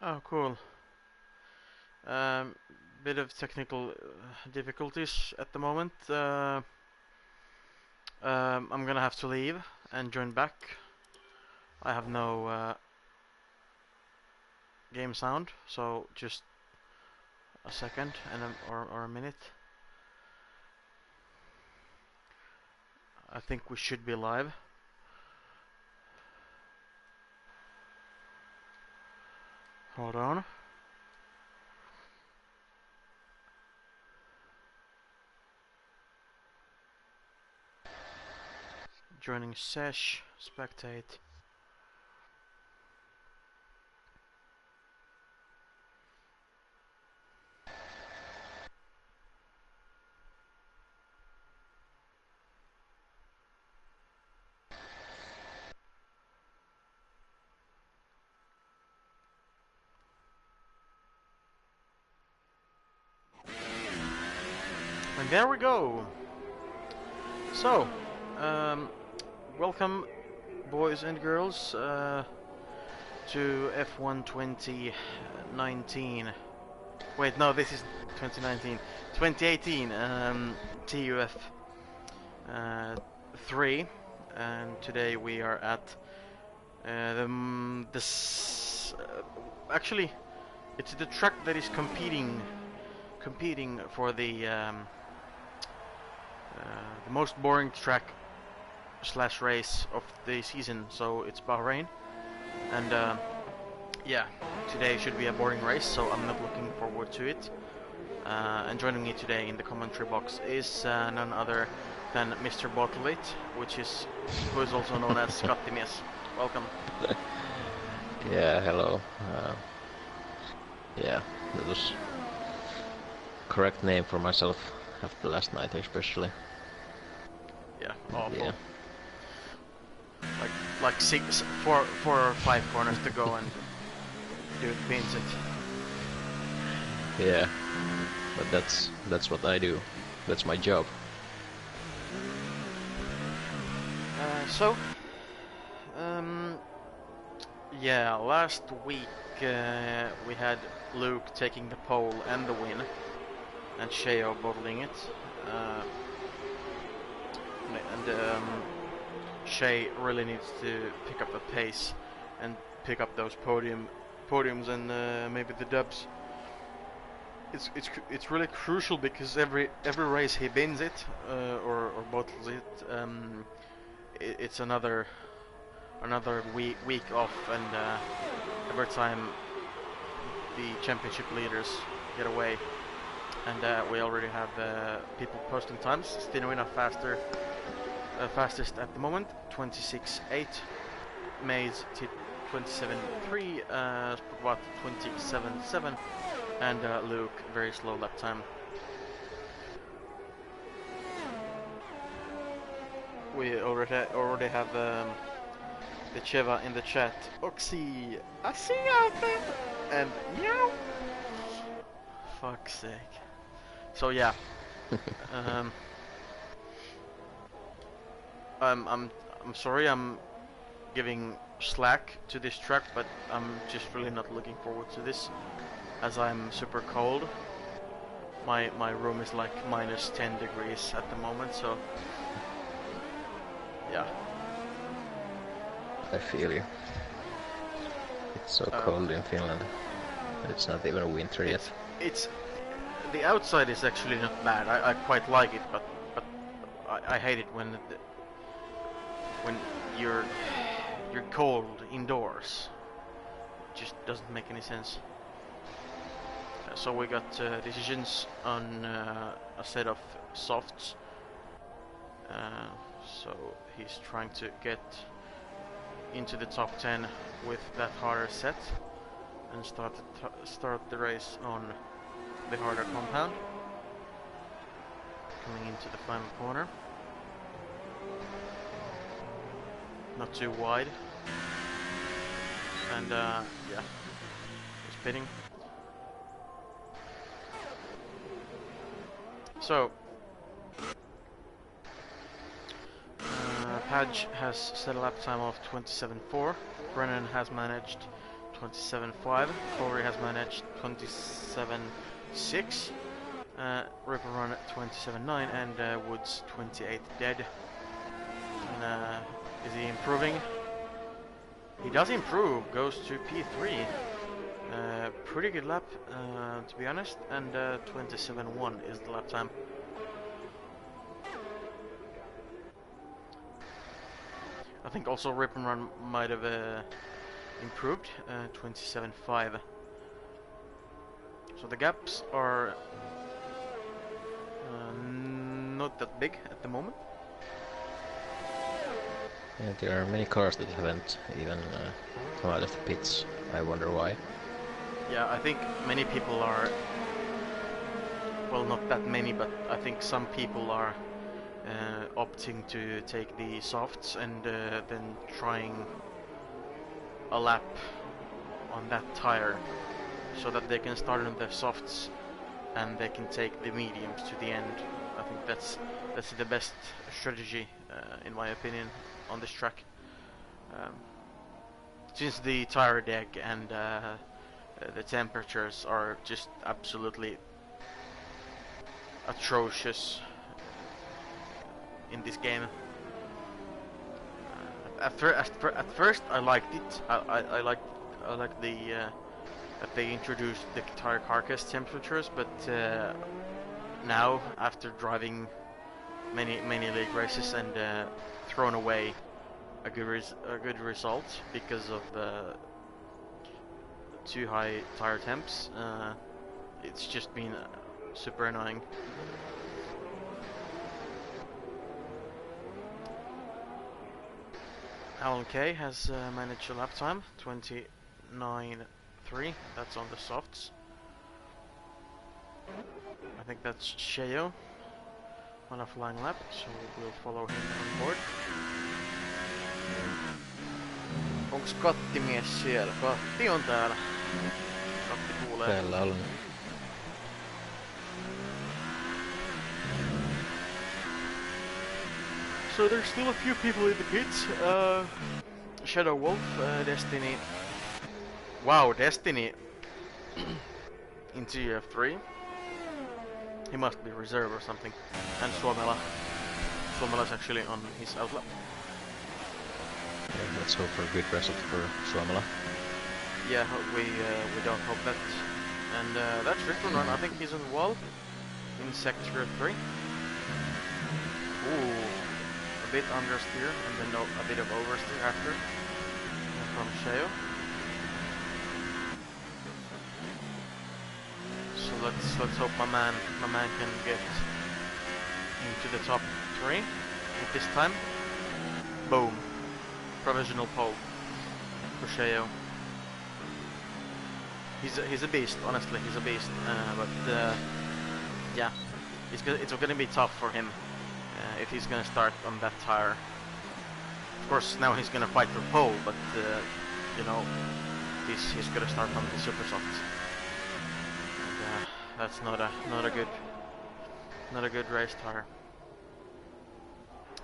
Oh, cool. Um, Bit of technical difficulties at the moment. I'm gonna have to leave and join back. I have no game sound, so just a second and or a minute. I think we should be live. Hold on. Joining sesh, spectate. And there we go. So, welcome, boys and girls, to F1 2019. Wait, no, this is 2019. 2018, TUF 3, and today we are at actually, it's the track that is competing for the most boring track slash race of the season. So it's Bahrain, and yeah, today should be a boring race, so I'm not looking forward to it. And joining me today in the commentary box is none other than Mr. Bottlet, who is also known as Skattimies. Welcome. Yeah, hello. Yeah, that was correct name for myself after last night, especially. Yeah, awful. Yeah. Like four or five corners to go and dude wins it. Yeah, but that's what I do. That's my job. Yeah, last week we had Luke taking the pole and the win, and Sheo bottling it. Shay really needs to pick up the pace and pick up those podiums and maybe the dubs. It's really crucial because every race he bins it or bottles it. It's another week off, and every time the championship leaders get away, and we already have people posting times. Stinuina fastest at the moment, 26.8. Maze 27.3, Spotwat 27.7, and Luke very slow lap time. We already have the Cheva in the chat. Oxy, I see you, and meow. Fuck's sake. So yeah, I'm sorry I'm giving slack to this track, but I'm just really not looking forward to this, as I'm super cold. My room is like minus 10 degrees at the moment, so yeah. I feel you. It's so cold in Finland. It's not even winter yet. It's the outside is actually not bad. I quite like it, but I hate it when you're cold indoors. It just doesn't make any sense. So we got decisions on a set of softs. So he's trying to get into the top 10 with that harder set and start the race on the harder compound. Coming into the final corner. Not too wide. And yeah, he's pitting. So Padge has set a lap time of 27.4. Brennan has managed 27.5. Corey has managed 27.6. Ripper Run 27.9 and Woods 28 dead. And, is he improving? He does improve, goes to P3. Pretty good lap, to be honest, and 27.1 is the lap time. I think also Rip and Run might have improved, 27.5. So the gaps are not that big at the moment. Yeah, there are many cars that haven't even come out of the pits. I wonder why. Yeah, I think many people are, well, not that many, but I think some people are opting to take the softs and then trying a lap on that tire so that they can start on the softs and they can take the mediums to the end. I think that's the best strategy, in my opinion, on this track. Since the tire deck and the temperatures are just absolutely atrocious in this game. At first I liked it. I liked the that they introduced the tire carcass temperatures, but now after driving many league races and thrown away a good result because of too high tire temps, it's just been super annoying. Alan K has managed a lap time 29.3. That's on the softs. I think that's Sheo on a flying lap, so we'll follow him on board. Onks kattimies siellä? Katti on täällä. Katti kuulee. Täällä on. So there's still a few people in the pits. Shadow Wolf, Destiny. Wow, Destiny in TUF3. He must be reserve or something. And Suomela. Suomela's actually on his outlap. Yeah, let's hope for a good result for Suomela. Yeah, we don't hope that. And that's Rick Run. I think he's on the wall in sector 3. Ooh. A bit understeer and then a bit of oversteer after from Sheo. So let's hope my man can get into the top 3 at this time. Boom. Provisional pole for Sheo. He's a beast, honestly, he's a beast. But yeah, it's gonna be tough for him. If he's gonna start on that tire. Of course, now he's gonna fight for pole, but you know, he's gonna start on the super softs. And, that's not a good race tire.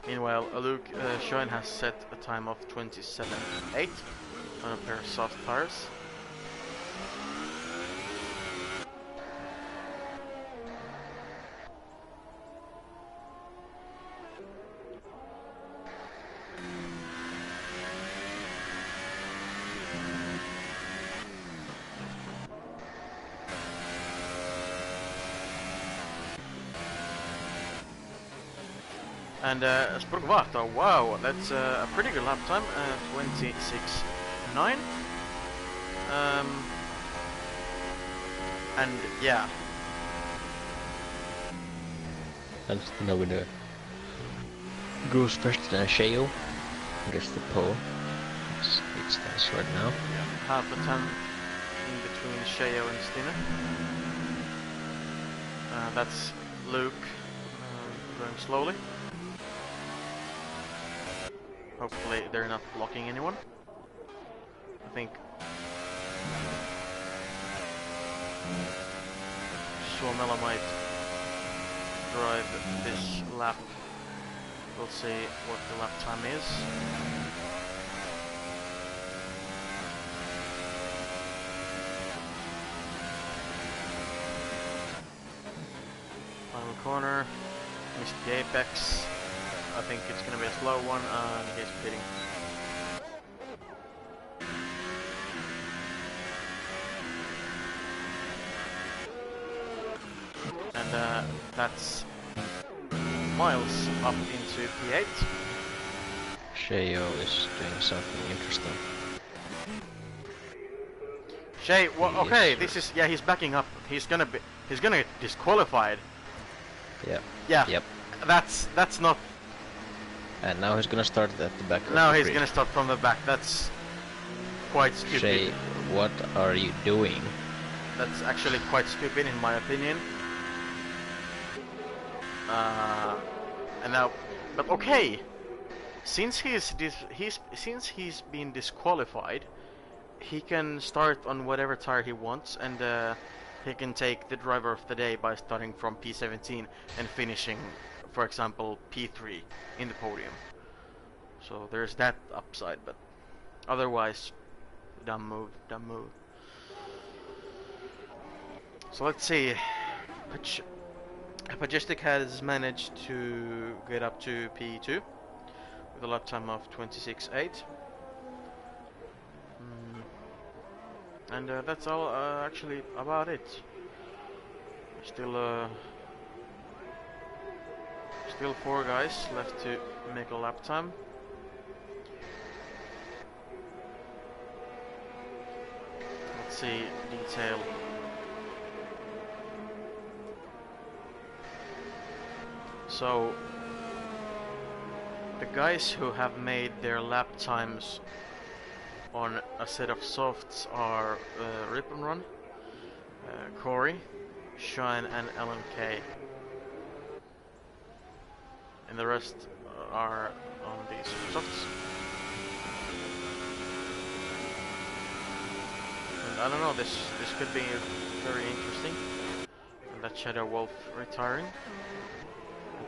Meanwhile, Luke Schoen has set a time of 27.8 on a pair of soft tires. And Sprungvato, wow, that's a pretty good lap time, 26.9. And yeah. And now with the goes first than Sheo. Gets the pole. It stands right now. Yeah, half a tenth in between Sheo and Stina. That's Luke going slowly. Hopefully they're not blocking anyone. I think Suomela might drive this lap. We'll see what the lap time is. corner, missed the apex. I think it's gonna be a slow one, and he's pitting. And that's Miles up into P8. Sheo is doing something interesting. Shay, well, okay, Yes, this is, yeah, he's backing up. He's gonna get disqualified. Yeah. Yeah. Yep. That's not. And now he's gonna start at the back. Now of the he's grid. gonna start from the back. That's quite stupid. Shay, what are you doing? That's actually quite stupid in my opinion. And now, but okay, since he's been disqualified, he can start on whatever tire he wants, and he can take the driver of the day by starting from P17 and finishing, for example, P3 in the podium. So there's that upside, but otherwise, dumb move, dumb move. So let's see. Majestic has managed to get up to P2 with a lap time of 26.8. And that's all actually about it. Still 4 guys left to make a lap time. Let's see detail. So the guys who have made their lap times on a set of softs are Rip and Run, Corey, Shine, and LMK. And the rest are on these softs. And I don't know, this could be very interesting. And that Shadow Wolf retiring.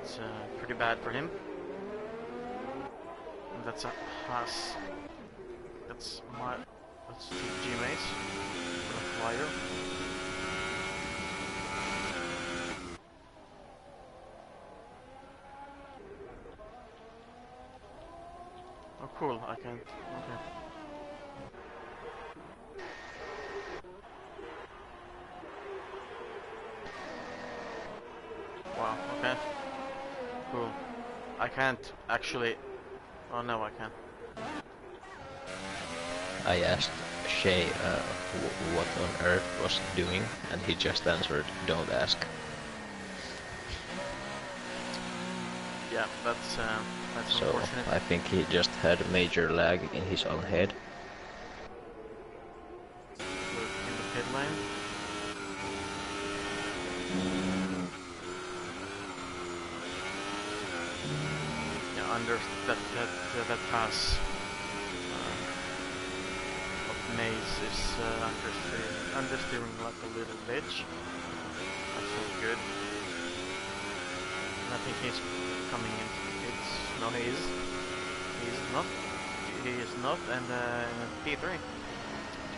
It's pretty bad for him. And that's a Haas. That's G-Mace. Flyer. Oh cool, I can't. Okay. Wow, okay. Cool. I can't actually. Oh no, I can. I asked Shay what on earth was he doing, and he just answered, "Don't ask." Yeah, that's So unfortunate. I think he just had a major lag in his own head. In the pit lane. Yeah, under that pass of Maze is understeering like a little bitch. That's not good. And I think he's coming into the pits. No, he is. He is not. He is not. And P3,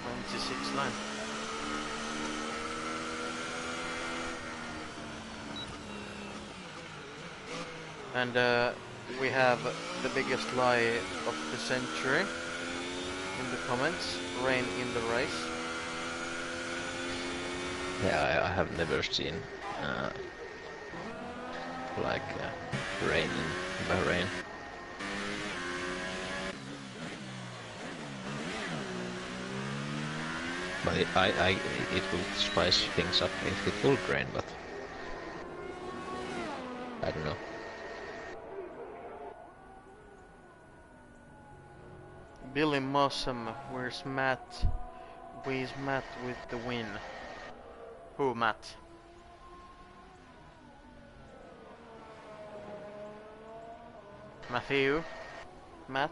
26.9. And we have the biggest lie of the century in the comments. Rain in the race. Yeah, I have never seen rain in Bahrain. But it would spice things up if it would rain, but I don't know. Billy Mossam, where's Matt? Where's Matt with the win? Who, Matt? Matthew? Matt?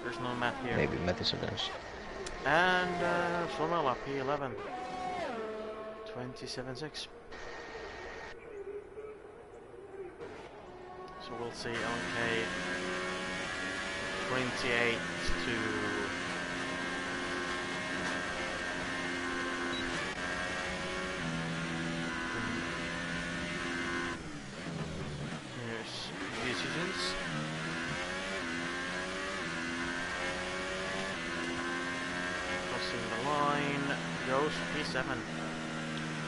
There's no Matt here. Maybe Madison's. And Sonala P11. 27.6. So we'll see LK 28 to goes P7.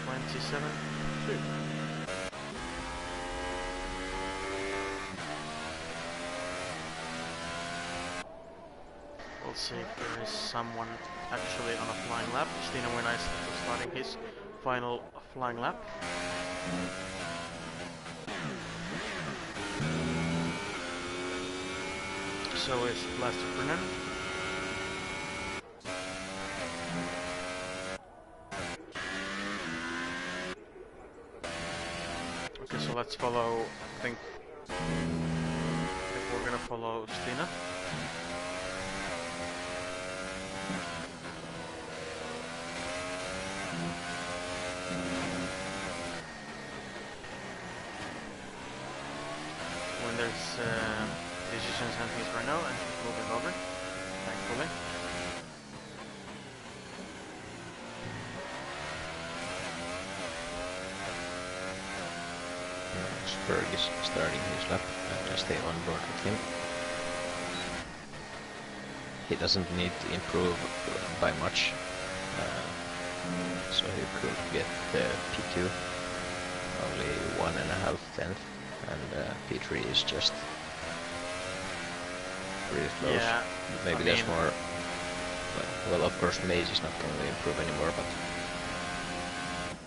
27-2. We'll see if there is someone actually on a flying lap. Stina Winais starting his final flying lap. So is Blaster Brennan. Okay, so let's follow, I think we're gonna follow Stina. When there's decisions and things right now, and she's moving over, thankfully. Berg is starting his lap and I stay on board with him. He doesn't need to improve by much, so he could get the P2 only 1.5 tenth, and P3 is just pretty close. Yeah, maybe there's more. Well, of course, Maze is not going to improve anymore, but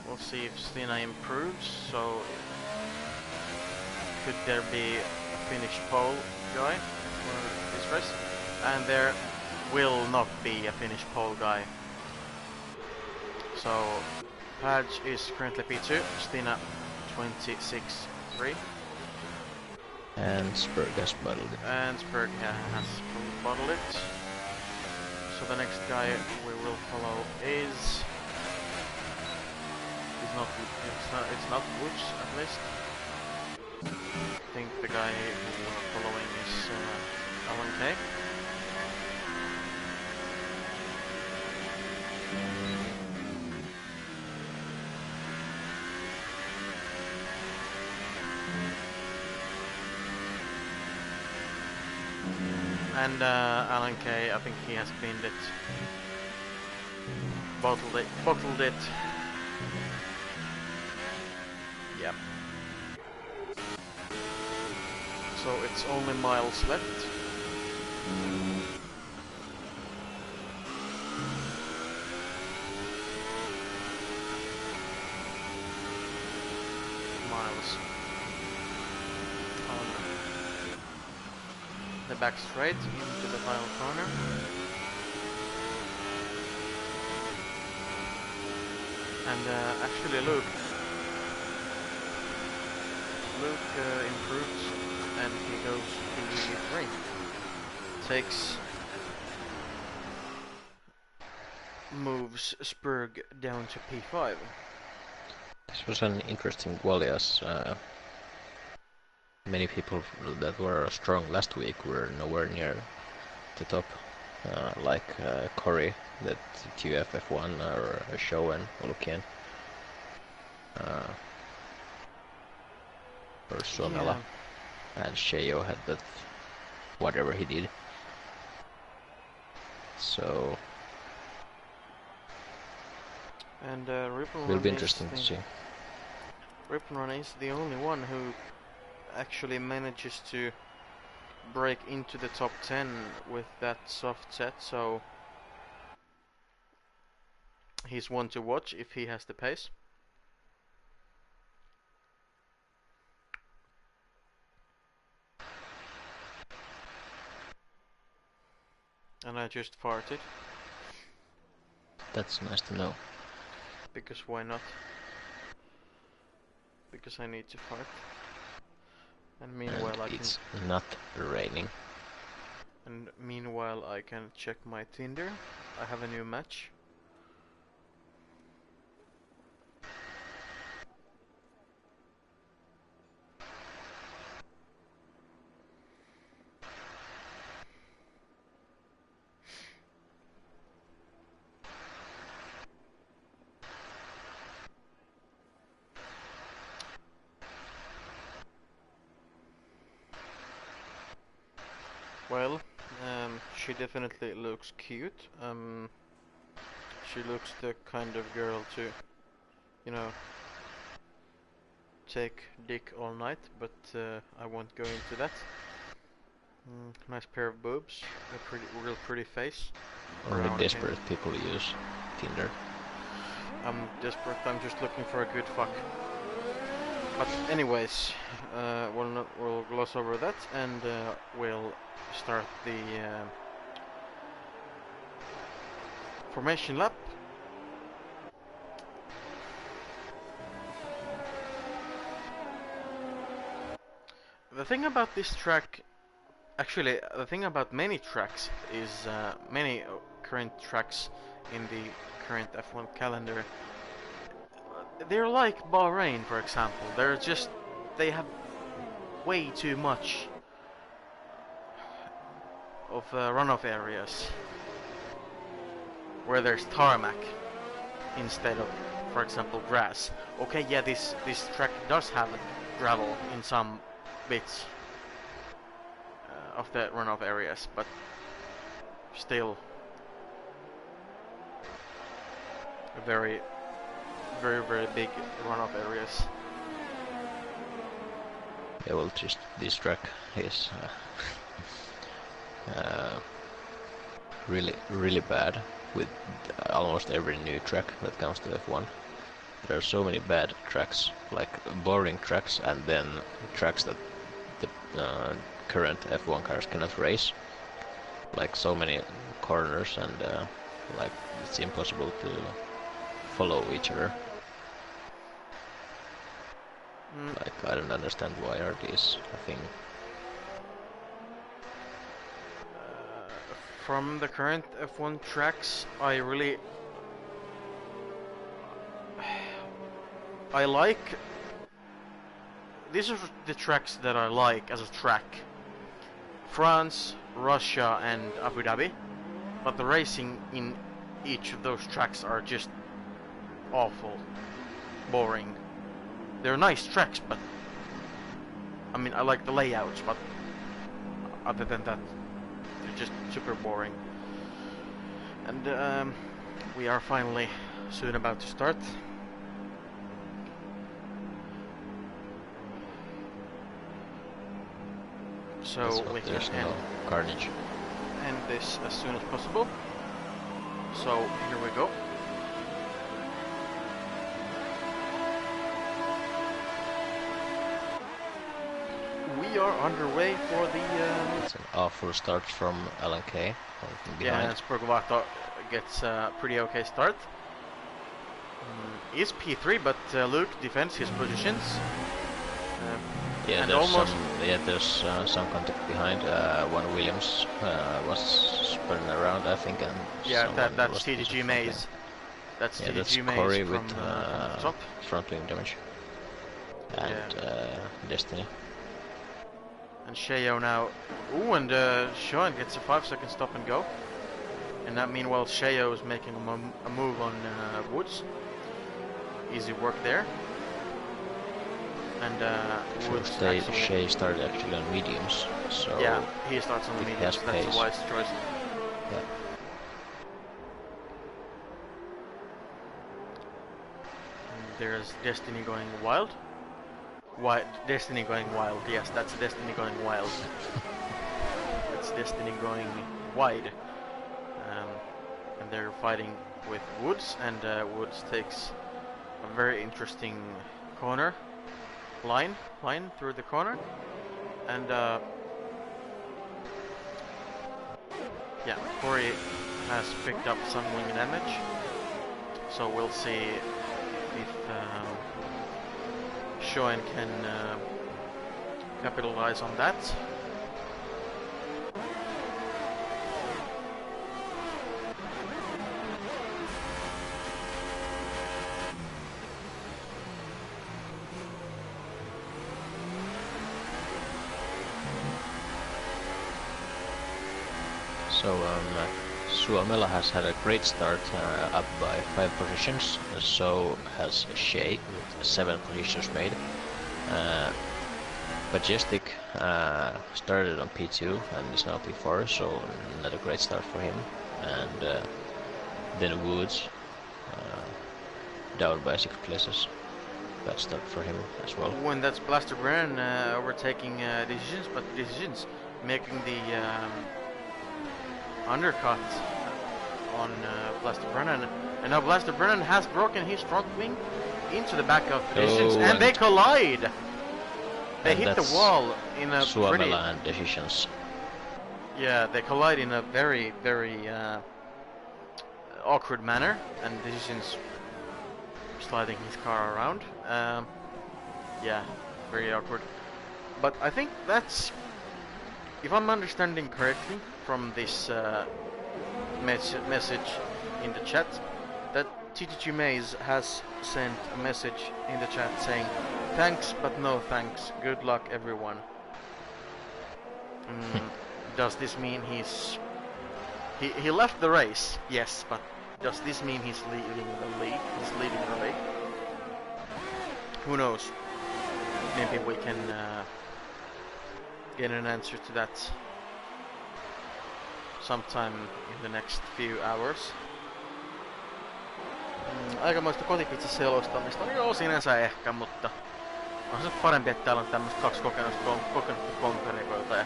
we'll see if Stina improves. So could there be a Finnish pole guy for this race? And there will not be a Finnish pole guy. So Padge is currently P2, Stina 26-3. and Spurg has bottled it. And Spurg has bottled it. So the next guy we will follow is it's not Woods at least. I think the guy who we're following is Alan K. And Alan K, I think he has cleaned it, bottled it. Yeah. So it's only miles left. Miles on the back straight into the final corner. And actually Luke improves and he goes to P3. Moves Spurg down to P5. This was an interesting quali, as many people that were strong last week were nowhere near the top, like Cory, that TUF F1, or Show and Lukian, or Sonala, and Sheo had that whatever he did. So and will be interesting to see. Rippenrun is the only one who actually manages to break into the top 10 with that soft set, so he's one to watch if he has the pace. And I just farted. That's nice to know. Because why not? Because I need to fart. And meanwhile and it's not raining. And meanwhile I can check my Tinder. I have a new match. Well, she definitely looks cute. she looks the kind of girl to, you know, take dick all night, but I won't go into that. Nice pair of boobs, a real pretty face. Only desperate people use Tinder. I'm desperate, I'm just looking for a good fuck. But anyways, we'll gloss over that and we'll start the formation lap. The thing about this track, actually, the thing about many tracks is many current tracks in the current F1 calendar, they're like Bahrain, for example. They have way too much of runoff areas where there's tarmac instead of, for example, grass. Okay, yeah, this track does have gravel in some bits of the runoff areas, but still very big runoff areas. Yeah, well, just this track is really bad with almost every new track that comes to F1. There are so many bad tracks, like boring tracks, and then tracks that the current F1 cars cannot race. Like so many corners, and like it's impossible to follow each other. Like, I don't understand why are these a thing. From the current F1 tracks, I like. These are the tracks that I like as a track. France, Russia, and Abu Dhabi. But the racing in each of those tracks are just awful, boring. They're nice tracks, but I mean, I like the layouts, but other than that, they're just super boring. And we are finally soon about to start. So we can no carnage. end this as soon as possible. So here we go. We are underway for the. It's an awful start from Alan Kay. Yeah, and Sporgovato gets a pretty okay start. Is P3, but Luke defends his positions. Yeah, and there's some contact behind. One Williams was spinning around, I think, and yeah, that's TDG Mays. That's TDG Mays Corey from with top. front wing damage, and Destiny. And Sheo now. Ooh, and Sean gets a 5-second stop and go. And that meanwhile Sheo is making a move on Woods. Easy work there. And Woods Shea started actually on mediums, so yeah, he starts on the mediums. That's a wise choice. Yeah. And there's Destiny going wild. Destiny going wild. Yes, that's Destiny going wild. That's Destiny going wide. And they're fighting with Woods, and Woods takes a very interesting corner. Line through the corner, and yeah, Corey has picked up some wing damage, so we'll see if Sean can capitalize on that. So Suomela has had a great start, up by 5 positions, so has Shea with 7 positions made. Majestic started on P2 and is now P4, so not a great start for him. And then Woods down by 6 places. Bad start for him as well. When that's Blaster Brennan overtaking decisions, but decisions making the undercut on Blaster Brennan. And now Blaster Brennan has broken his front wing into the back of decisions, and they collide! They hit the wall in a Suomela and decisions. Yeah, they collide in a very, very awkward manner, and decisions sliding his car around. Yeah, very awkward. But I think that's, if I'm understanding correctly from this message in the chat, that TTG Maze has sent a message in the chat saying, "Thanks, but no thanks. Good luck, everyone." Does this mean he left the race? Yes, but does this mean he's leaving the league? He's leaving the league? Who knows? Maybe we can get an answer to that sometime in the next few hours. Aikamoista kotipizza-selostamista. No joo, sinänsä ehkä, mutta on se parempi, että täällä on tämmöistä kaksi kokenutta konkarikoita ja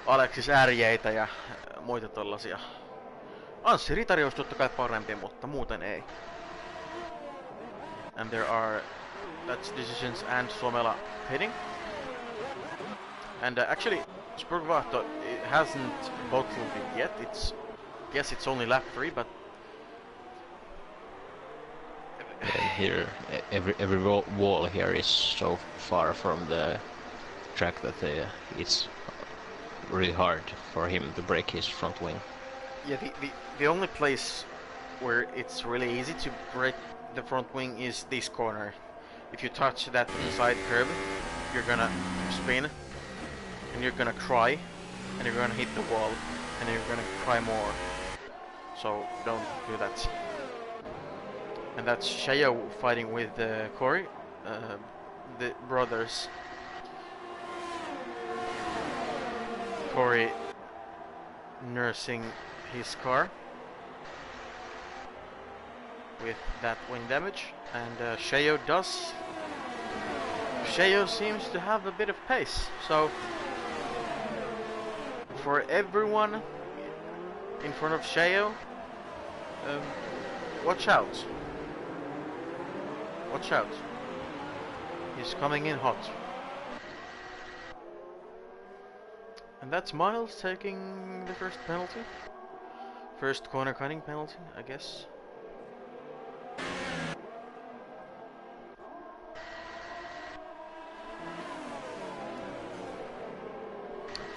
Aleksis Ärjeitä ja muita tollasia. Anssi Ritari olisi totta kai parempi, mutta muuten ei. And there are, that's Decisions and Suomela hitting. And actually, Spurgvato, it hasn't bottled it yet. Guess it's only lap 3, but here, every wall here is so far from the track that it's really hard for him to break his front wing. Yeah, the only place where it's really easy to break the front wing is this corner. If you touch that side curb, you're gonna spin, and you're gonna cry, and you're gonna hit the wall, and you're gonna cry more. So don't do that. And that's Sheo fighting with Corey, the brothers. Corey nursing his car with that wing damage, and Sheo seems to have a bit of pace, so for everyone in front of Sheo, watch out. Watch out. He's coming in hot. And that's Miles taking the first penalty. First corner cutting penalty, I guess.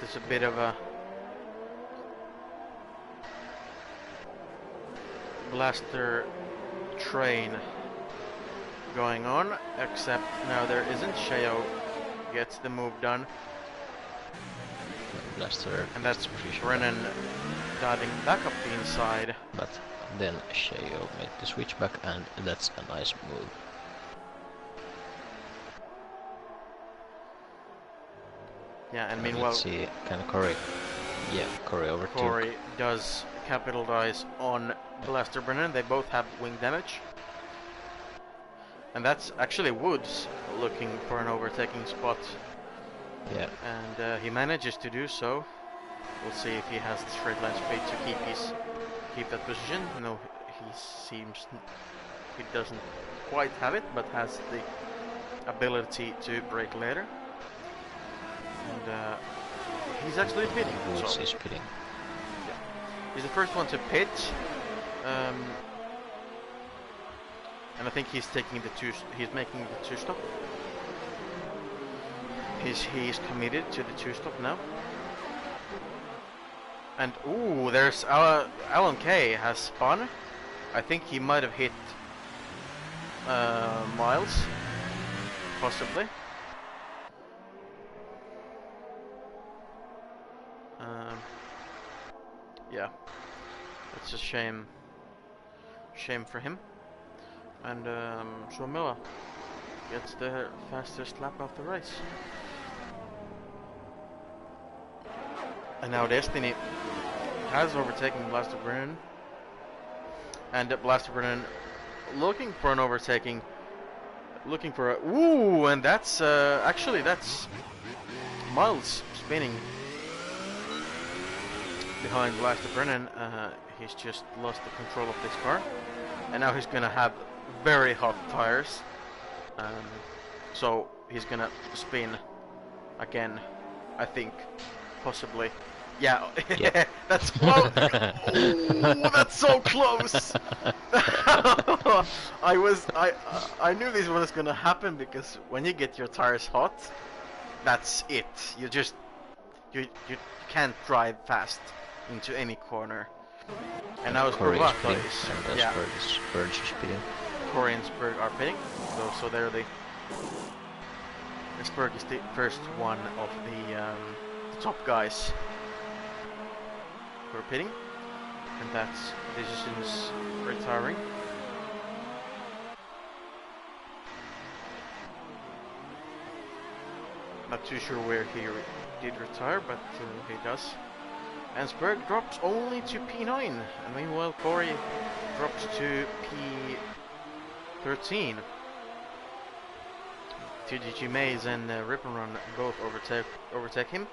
There's a bit of a blaster train going on, except now there isn't. Sheo gets the move done. Blaster. And that's Brennan diving back up the inside. But then Sheo made the switch back, and that's a nice move. Yeah, and meanwhile, let's see, can Corey? Yeah, Corey overtook. Corey does capitalize on Blaster Brennan. They both have wing damage. And that's actually Woods looking for an overtaking spot. Yeah. And he manages to do so. We'll see if he has the straight line speed to keep that position. No, he doesn't quite have it, but has the ability to brake later. And he's actually pitting. Woods is pitting. Yeah. He's the first one to pit. And I think he's taking he's making the two-stop. He's committed to the two-stop now. And ooh, there's Alan Kay has spun. I think he might have hit Miles, possibly. Yeah, it's a shame for him. And Suomela gets the fastest lap of the race. And now Destiny has overtaken Blaster Brennan. And Blaster Brennan looking for an overtaking. Looking for a... Ooh, and that's... actually, that's... Miles spinning behind Blaster Brennan. He's just lost the control of this car. And now he's gonna have very hot tires. So he's gonna spin again, I think. Possibly. Yeah, Yep. that's close. Oh, that's so close. I knew this was gonna happen because when you get your tires hot, that's it. You can't drive fast into any corner. And now Korean Sparvato speeding, is and yeah. Birds speeding. Koreansburg are pitting, so they're the Sburg is the first one of the top guys who are pitting, and that's Decision's retiring. Not too sure where he did retire, but he does. And Sburg drops only to P9, and meanwhile Corey drops to P13. TGG Maze and Rip and Run both overtake him.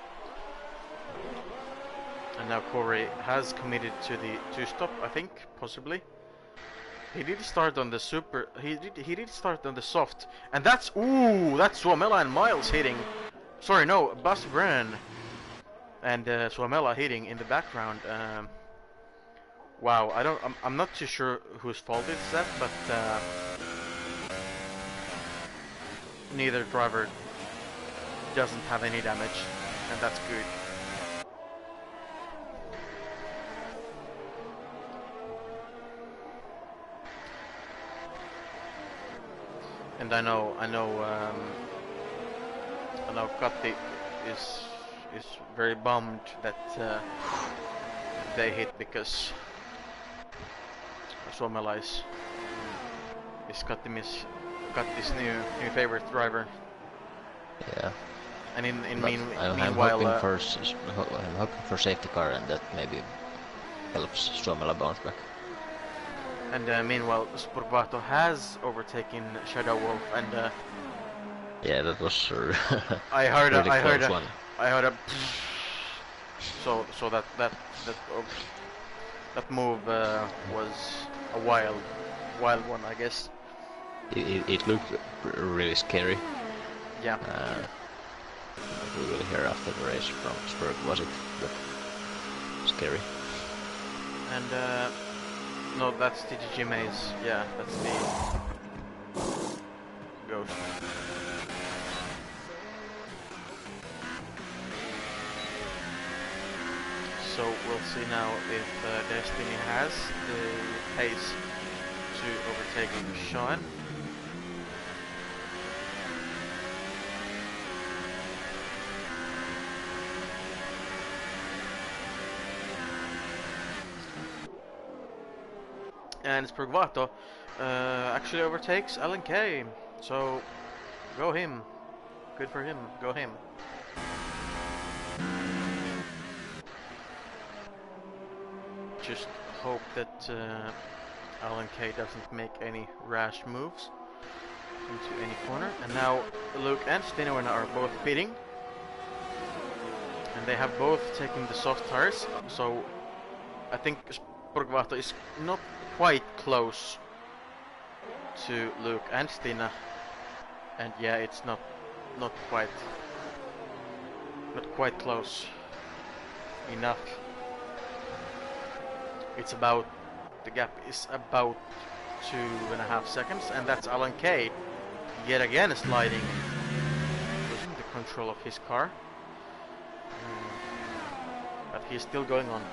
And now Corey has committed to the two-stop, I think, possibly. He did start on the super. He did start on the soft, and that's Suomela and Miles hitting. Sorry, no, Buster Brennan and Suomela hitting in the background. Wow, I'm not too sure whose fault it's that, but neither driver doesn't have any damage, and that's good. And I know Katti is very bummed that they hit because Suomela is Katti's new favorite driver. Yeah. And I'm meanwhile, hoping for safety car, and that maybe helps Suomela bounce back. And meanwhile, Sparvato has overtaken Shadow Wolf, and yeah, that was I heard one. a so that move was a wild one, I guess. It looked really scary. Yeah. We will hear after the race from Spurg, was it scary? And no, that's TGG Maze. Yeah, that's the ghost. So we'll see now if Destiny has the pace to overtake Sean. And Sparvato actually overtakes Alan Kay, so go him. Good for him, go him. Just hope that Alan Kay doesn't make any rash moves into any corner. And now Luke and Stinowen are both pitting, and they have both taken the soft tires, so I think Sparvato is not quite close to Luke and Stina, and yeah, it's not quite close enough. It's about, the gap is about 2.5 seconds, and that's Alan Kay yet again sliding, losing the control of his car, but he's still going on.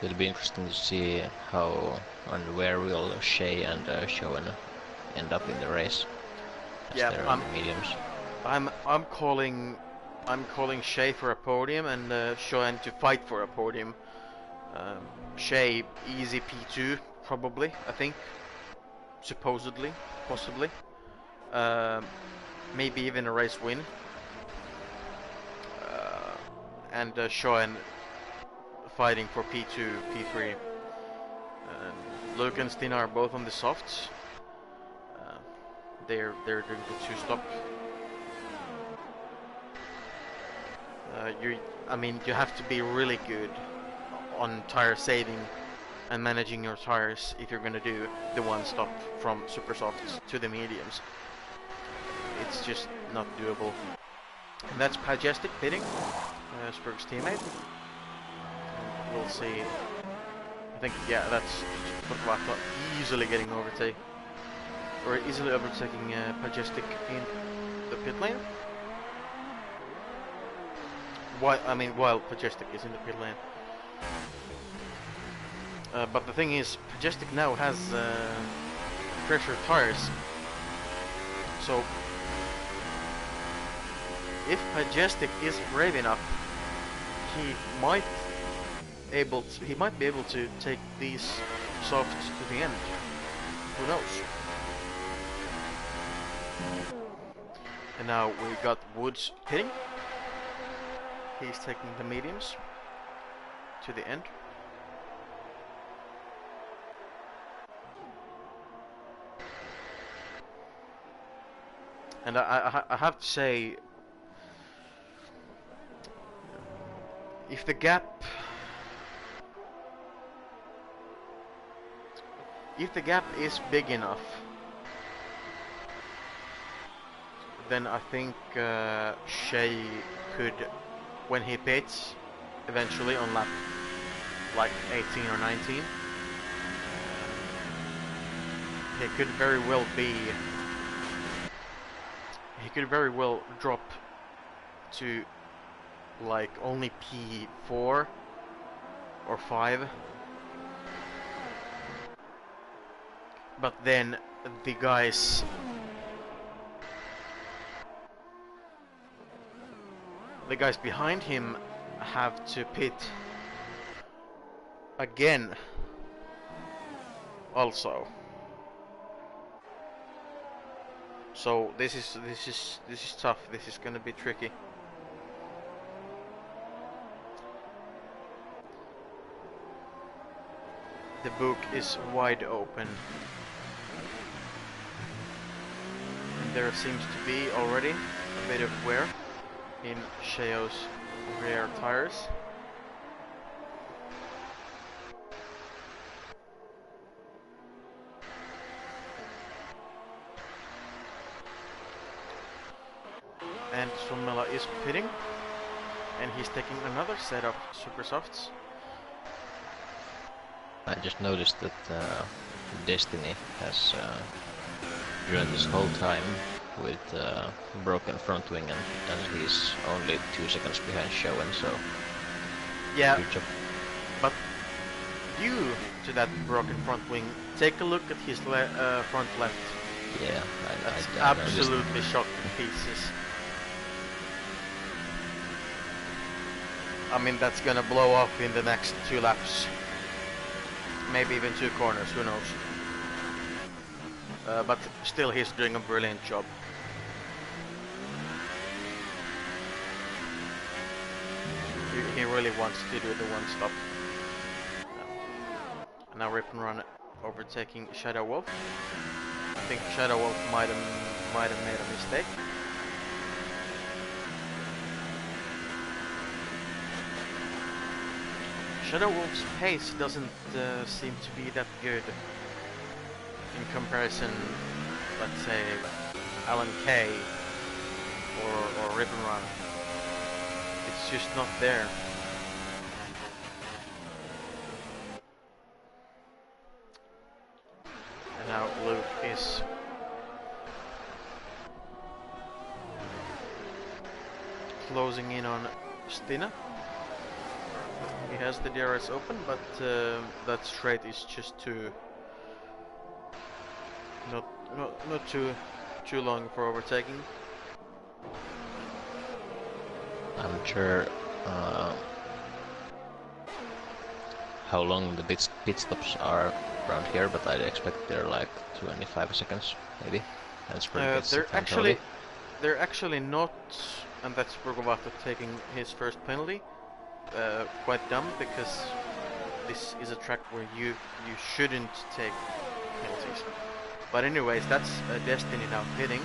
It'll be interesting to see how and where will Shea and Showen end up in the race. Yeah, they're on the mediums. I'm calling Shea for a podium and Showen to fight for a podium. Shea easy P2 probably, I think, supposedly, possibly, maybe even a race win. And Showen fighting for P2, P3. Luke and Stina are both on the softs. They're doing the two-stop. You have to be really good on tire saving and managing your tires if you're gonna do the one-stop from super softs to the mediums. It's just not doable. And that's Majestic pitting, Spurg's teammate. And we'll see. I think, yeah, that's Spurgvato easily getting overtake, or easily overtaking Majestic in the pit lane. While Majestic is in the pit lane. But the thing is, Majestic now has pressure tires, so if Majestic is brave enough, he might be able to take these softs to the end. Who knows? And now we got Woods pitting. He's taking the mediums to the end. And I have to say, if the gap is big enough, then I think Shay could, when he pits eventually on lap like 18 or 19, he could very well drop to like only P4 or 5. But then the guys behind him have to pit again also. So this is tough. This is gonna be tricky. The book is wide open. And there seems to be already a bit of wear in Sheo's rear tires. And Suomela is pitting, and he's taking another set of super softs. I just noticed that Destiny has driven this whole time with broken front wing, and he's only 2 seconds behind Showen, so yeah. Good job. But due to that broken front wing, take a look at his front left. Yeah, That's I absolutely shot to pieces. I mean, that's gonna blow off in the next 2 laps. Maybe even 2 corners, who knows. But still, he's doing a brilliant job. He really wants to do the one-stop. Now Rip and Run overtaking Shadow Wolf. I think Shadow Wolf might have made a mistake. Shadow Wolf's pace doesn't seem to be that good in comparison, let's say, Alan Kay or Rip and Run. It's just not there. And now Luke is closing in on Stina. He has the DRS open, but that straight is just not too long for overtaking. I'm not sure how long the pit stops are around here, but I'd expect they're like 25 seconds, maybe. That's pretty good. They're actually not, and that's Burgovato taking his first penalty. quite dumb because this is a track where you shouldn't take penalties. But anyways, that's Destiny now pitting,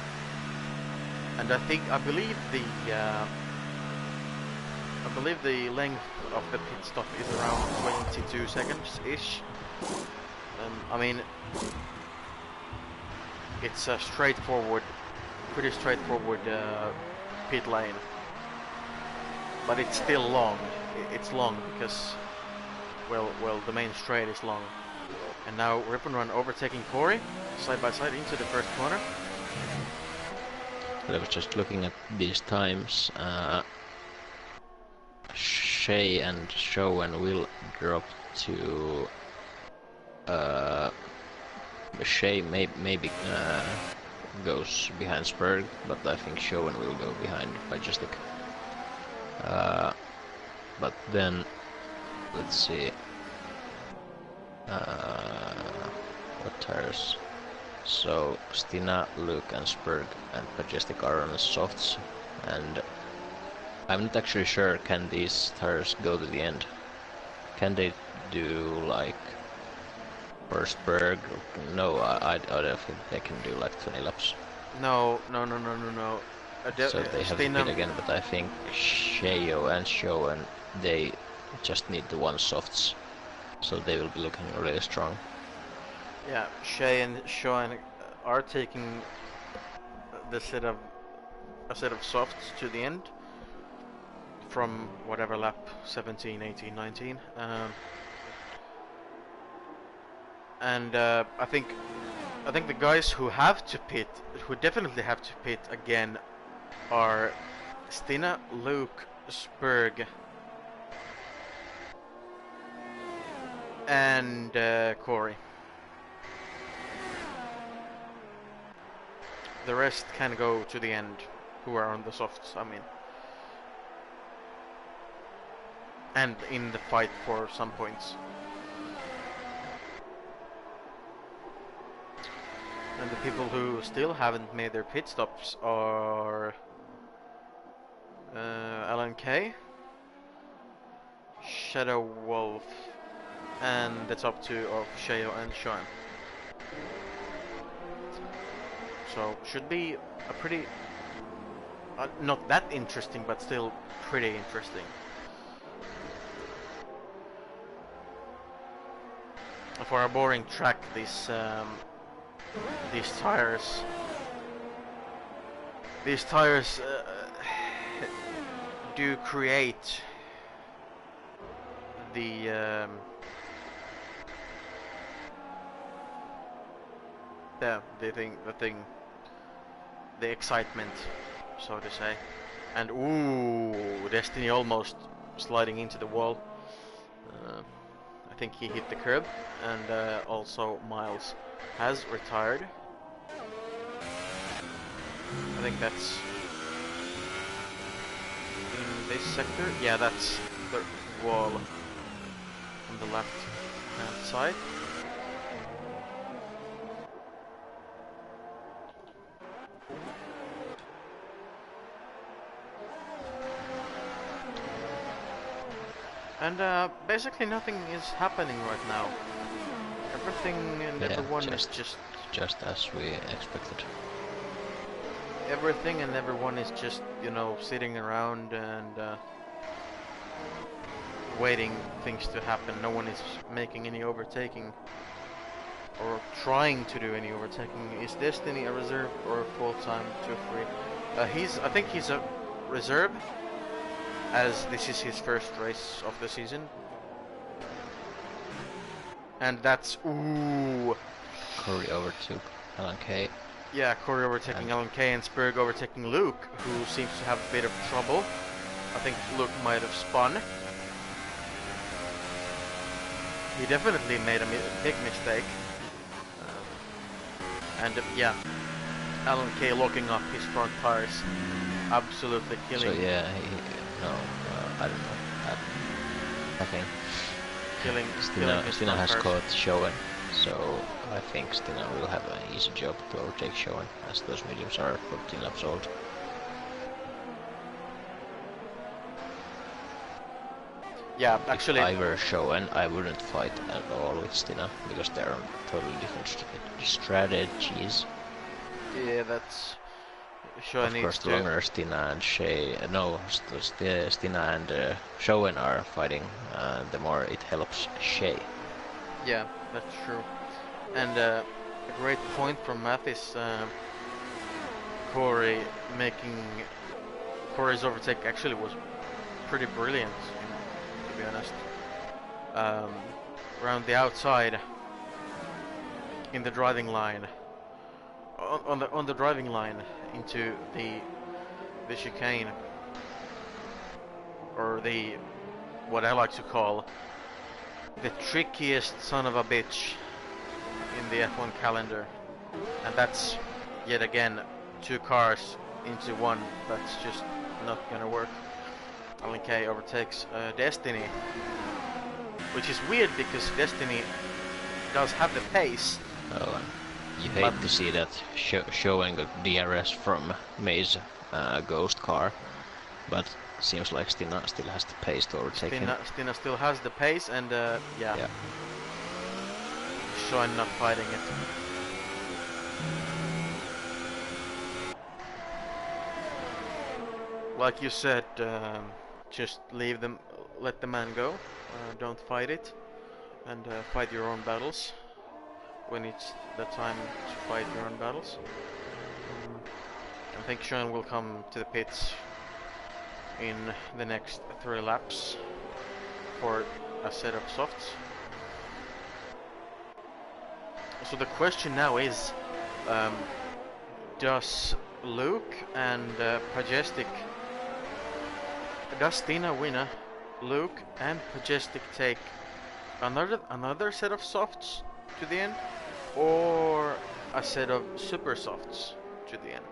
and I believe the length of the pit stop is around 22 seconds ish. I mean, it's a pretty straightforward pit lane, but it's still long. It's long because, well, the main straight is long. And now Rip and Run overtaking Corey, side by side into the first corner. I was just looking at these times. Shay and Showen will drop to. Shay maybe goes behind Spurg, but I think Showen will go behind Majestic. But then, let's see. What tires? So Stina, Luke, and Spurg and Majestic are on the softs, and I'm not actually sure. Can these tires go to the end? Can they do like for Spurg? No, I don't think they can do like 20 laps. No. So they have to pit again, but I think Shayo and Showen, they just need the one softs, so they will be looking really strong. Yeah, Shay and Sean are taking a set of softs to the end from whatever lap 17, 18, 19. And I think the guys who definitely have to pit again are Stina, Luke, Spurg, and Corey. The rest can go to the end, who are on the softs, I mean. And in the fight for some points. And the people who still haven't made their pit stops are Alan K, Shadow Wolf, and the top two of Shayo and Sean. So should be a pretty, not that interesting, but still pretty interesting. For a boring track, these tires do create the the excitement, so to say. And ooh, Destiny almost sliding into the wall. I think he hit the curb, and also Miles has retired. I think that's in this sector. Yeah, that's the wall on the left hand side. And basically nothing is happening right now. Everything and everyone is just as we expected. Everything and everyone is just, you know, sitting around and waiting things to happen. No one is making any overtaking or trying to do any overtaking. Is Destiny a reserve or a full-time TUF3? I think he's a reserve, as this is his first race of the season. And that's ooh. Corey overtook Alan K. Yeah, Corey overtaking Alan K and Spurg overtaking Luke, who seems to have a bit of trouble. I think Luke might have spun. He definitely made a big mistake. Yeah, Alan K locking up his front tires, absolutely killing. So yeah, I don't know. I think Stina has caught Showen, so I think Stina will have an easy job to overtake Showen, as those mediums are 14 laps old. Yeah, actually, If I were Showen, I wouldn't fight at all with Stina because they're on totally different strategies. yeah, that's sure Of course, needs the to. longer Stina and Shay, no, Stina and Showen are fighting, the more it helps Shay. Yeah, that's true. And a great point from Mathis. Corey making Corey's overtake actually was pretty brilliant, to be honest. Um, around the outside, in the driving line, on the driving line into the chicane, or the what I like to call the trickiest son of a bitch in the F1 calendar, and that's yet again 2 cars into 1. That's just not gonna work. Alan K overtakes Destiny, which is weird because Destiny does have the pace. Oh, you hate to see that Showen got DRS from May's ghost car, but seems like Stina still has the pace to overtake him. Stina still has the pace, and yeah. Sean not fighting it. Like you said, just leave them, let the man go. Don't fight it, and fight your own battles when it's the time to fight your own battles. I think Sean will come to the pits in the next 3 laps for a set of softs. So the question now is, does Luke and Pajestic, does Stina win? Luke and Pajestic take another set of softs to the end, or a set of super softs to the end?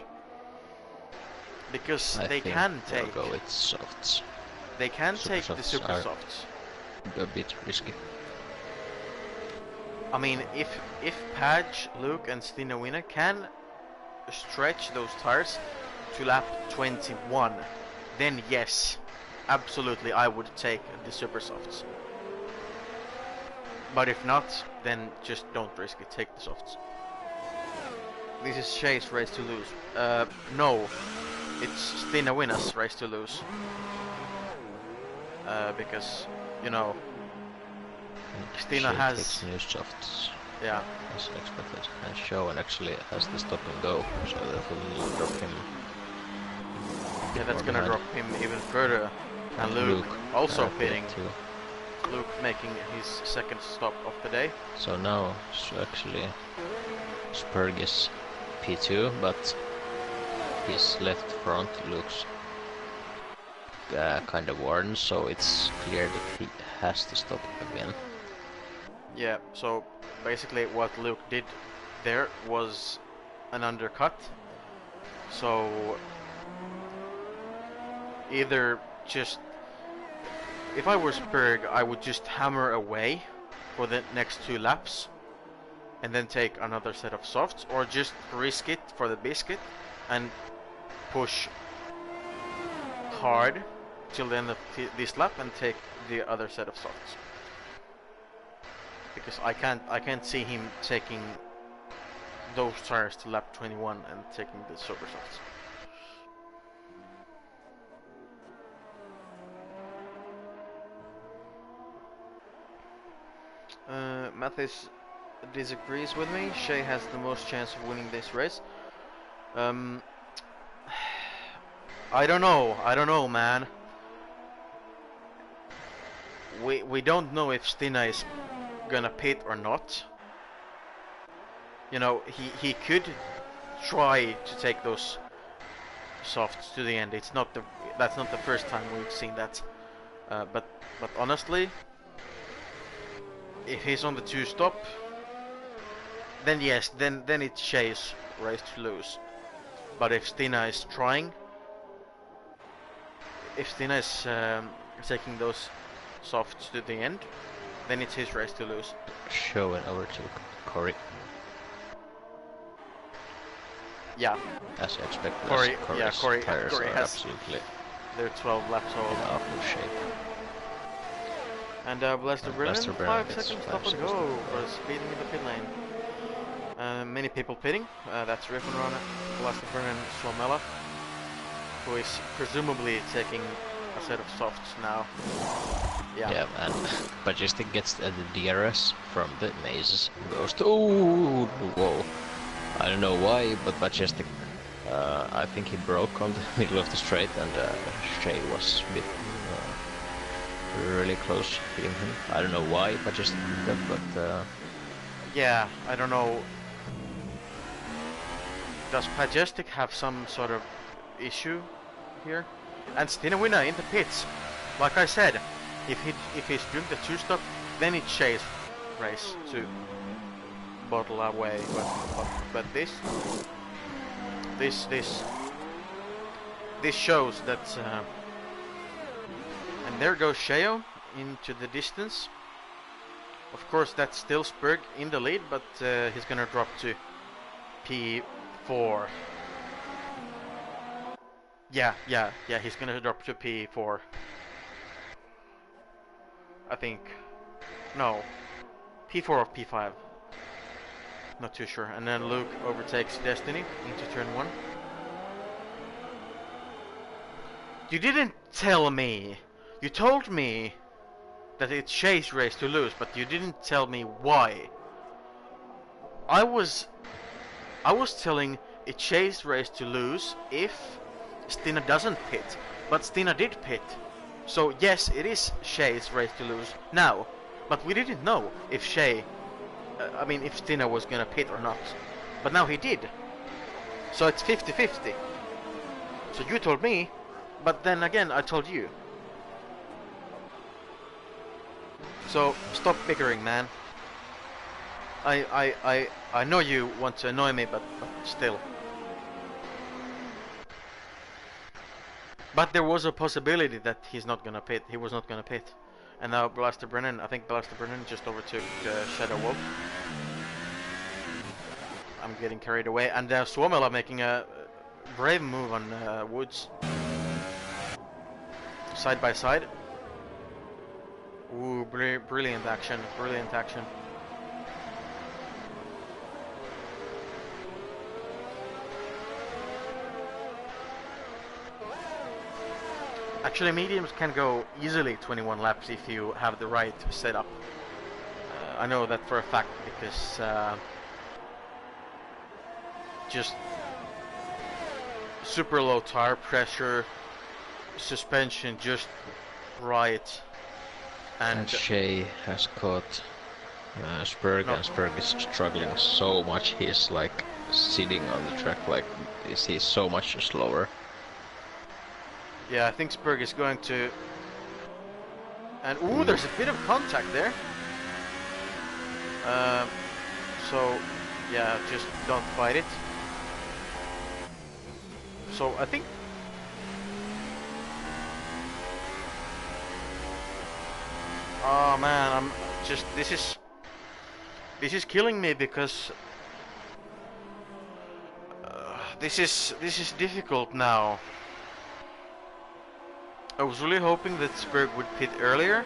Because they can take. Go with softs. They can Super take the super softs. A bit risky. I mean, if Paj, Luke, and Stina Winner can stretch those tires to lap 21, then yes, absolutely, I would take the super softs. But if not, then just don't risk it. Take the softs. This is Shay's race to lose. No, it's Stina Winner's race to lose. Because you know, Stina has new softs. Yeah. As expected. And Showen actually has the stop and go, so that will drop him. Yeah, that's gonna drop him even further. And Luke also pitting. Luke making his second stop of the day. So now, actually, Spurgis P2, but his left front looks kind of worn, so it's clear that he has to stop again. Yeah, so basically what Luke did there was an undercut. So either just, if I were Spurg, I would just hammer away for the next 2 laps and then take another set of softs, or just risk it for the biscuit and push hard till the end of this lap and take the other set of softs. Because I can't see him taking those tires to lap 21 and taking the super softs. Mathis disagrees with me. Shay has the most chance of winning this race. I don't know, man. We don't know if Stina is gonna pit or not. You know, he could try to take those softs to the end. That's not the first time we've seen that. But honestly, if he's on the 2 stop, then yes, then it's Shay's race to lose. But if Stina is trying, if Stina is taking those softs to the end, then it's his race to lose. Showing over to Corey. Yeah. As expected. Corey tires has absolutely. They're 12 laps old. In awful shape. And Blaster Brennan, Blaster Brennan 5 gets seconds 5 stop and seconds go left. for speeding in the pit lane. Many people pitting. That's Riffin on Blaster Brennan Suomela, who is presumably taking a set of softs now. Yeah, and Majestic gets the DRS from the mazes. Goes to whoa. I don't know why, but Majestic, I think he broke on the middle of the straight, and Shay was a bit really close hitting him. I don't know why Majestic did that, but Yeah, I don't know. Does Majestic have some sort of issue here? And Stinawina in the pits. Like I said, if he's doing the two-stop, then it's Shay's race to bottle away. But this shows that. And there goes Shayo into the distance. Of course, that's still Spurg in the lead, but he's gonna drop to P4. Yeah, he's gonna drop to P4. I think. No. P4 or P5. Not too sure. And then Luke overtakes Destiny into turn 1. You didn't tell me. You told me that it's Shay's race to lose, but you didn't tell me why. I was telling it's Shay's race to lose if Stina doesn't pit, but Stina did pit. So yes, it is Shay's race to lose now, but we didn't know if Shay, if Stina was gonna pit or not. But now he did. So it's 50-50. So you told me, but then again I told you. So stop bickering, man. I know you want to annoy me, but still. But there was a possibility that he's not gonna pit. He was not gonna pit. And now Blaster Brennan, I think Blaster Brennan just overtook Shadow Wolf. I'm getting carried away. And Suomela making a brave move on Woods. Side by side. Ooh, brilliant action, brilliant action. Actually, mediums can go easily 21 laps if you have the right setup. I know that for a fact because just super low tire pressure, suspension just right, and Shay has caught Spurg, and Spurg is struggling so much. He's like sitting on the track, like he's so much slower. Yeah, I think Spurg is going to... And ooh, there's a bit of contact there. So, yeah, just don't fight it. So, I think... Oh man, I'm just... This is killing me because... This is difficult now. I was really hoping that Spurg would pit earlier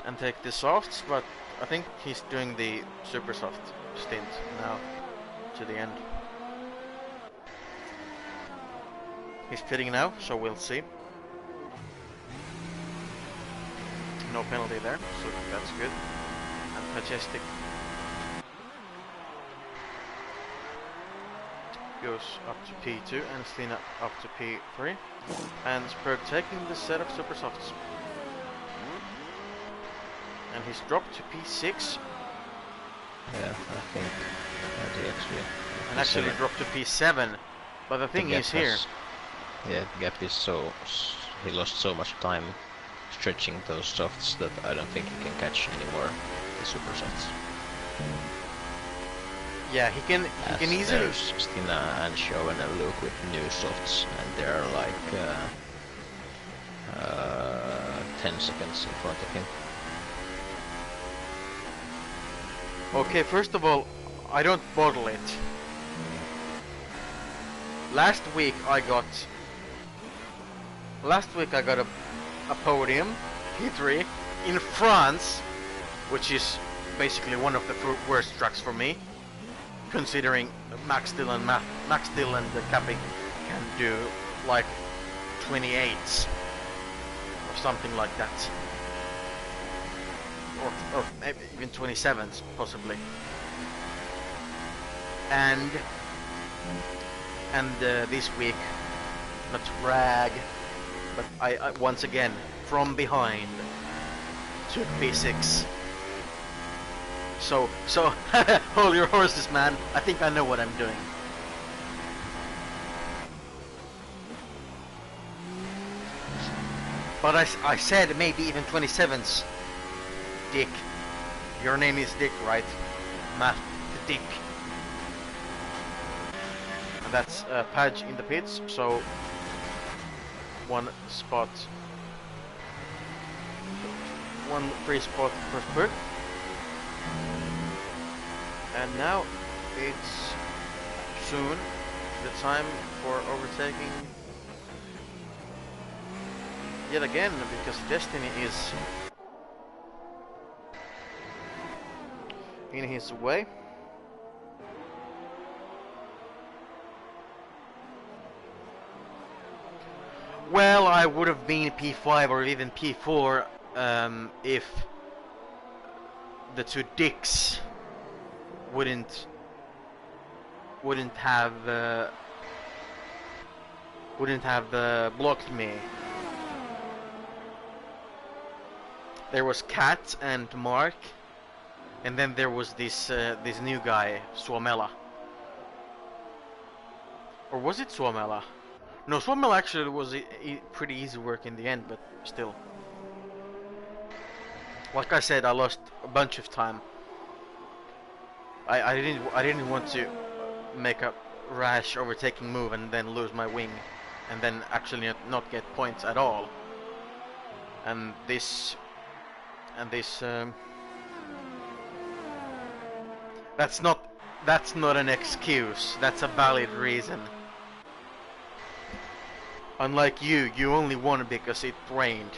and take the softs, but I think he's doing the super soft stint now to the end. He's pitting now, so we'll see. No penalty there, so that's good. And Majestic goes up to P2 and Stina up to P3. And Spurg taking the set of super softs. And he's dropped to P6. Yeah, I think he actually dropped to P7. But the thing is here. Yeah, the gap is so... He lost so much time stretching those softs that I don't think he can catch anymore the super softs. Yeah, he can easily... There's Stina and Show and Luke with new softs, and they're like 10 seconds in front of him. Okay, first of all, I don't bottle it. Last week I got a podium, P3, in France, which is basically one of the worst tracks for me, considering Max Dillon the Cappy can do like 28s or something like that, or maybe even 27s possibly. And this week, not to brag, but I once again from behind took P6. So hold your horses, man. I think I know what I'm doing. But I said maybe even 27s. Dick. Your name is Dick, right? Matt the Dick. And that's Padge in the pits, so one free spot per spurt. And now it's soon the time for overtaking yet again, because Destiny is in his way. Well, I would have been P5 or even P4 if the two dicks wouldn't have blocked me. There was Kat and Mark, and then there was this new guy, Suomela. Or was it Suomela? No, Suomela actually was pretty easy work in the end, but still. Like I said, I lost a bunch of time. I didn't want to make a rash overtaking move and then lose my wing, and then actually not get points at all. And this that's not an excuse. That's a valid reason. Unlike you only won because it rained.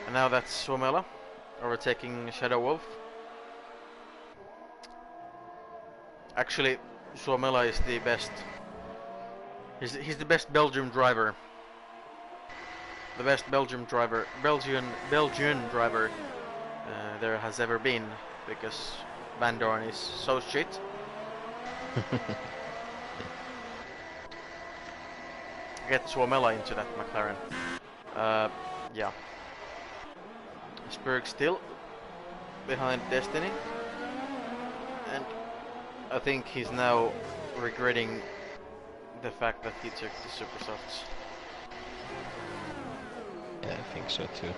And now that's Suomela overtaking Shadow Wolf. Actually, Suomela is the best. He's the best Belgian driver. The best Belgian driver there has ever been, because Van Dorn is so shit. Get Suomela into that McLaren. Yeah. Spurg still behind Destiny, and I think he's now regretting the fact that he took the super softs. Yeah, I think so too.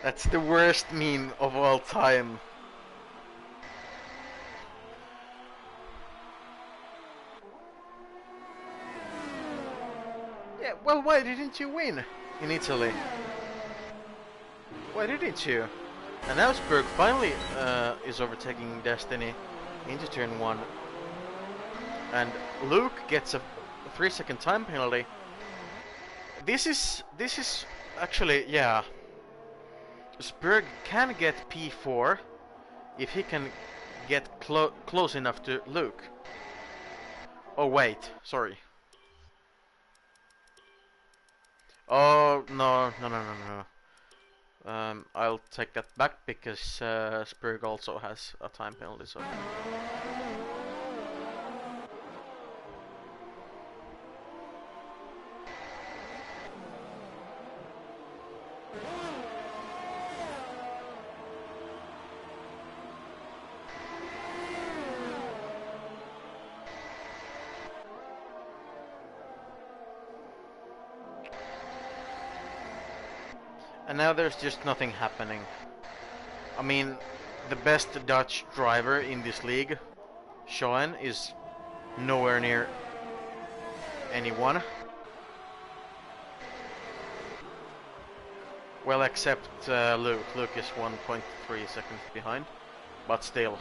That's the worst meme of all time. Yeah, well, why didn't you win in Italy? Why didn't you? And now Spurg finally is overtaking Destiny into turn 1. And Luke gets a 3-second time penalty. This is actually, yeah. Spurg can get P4 if he can get close enough to Luke. Oh wait, sorry. Oh no. I'll take that back because Spurg also has a time penalty. So. And now there's just nothing happening. I mean, the best Dutch driver in this league, Schoen, is nowhere near anyone. Well, except Luke. Luke is 1.3 seconds behind, but still.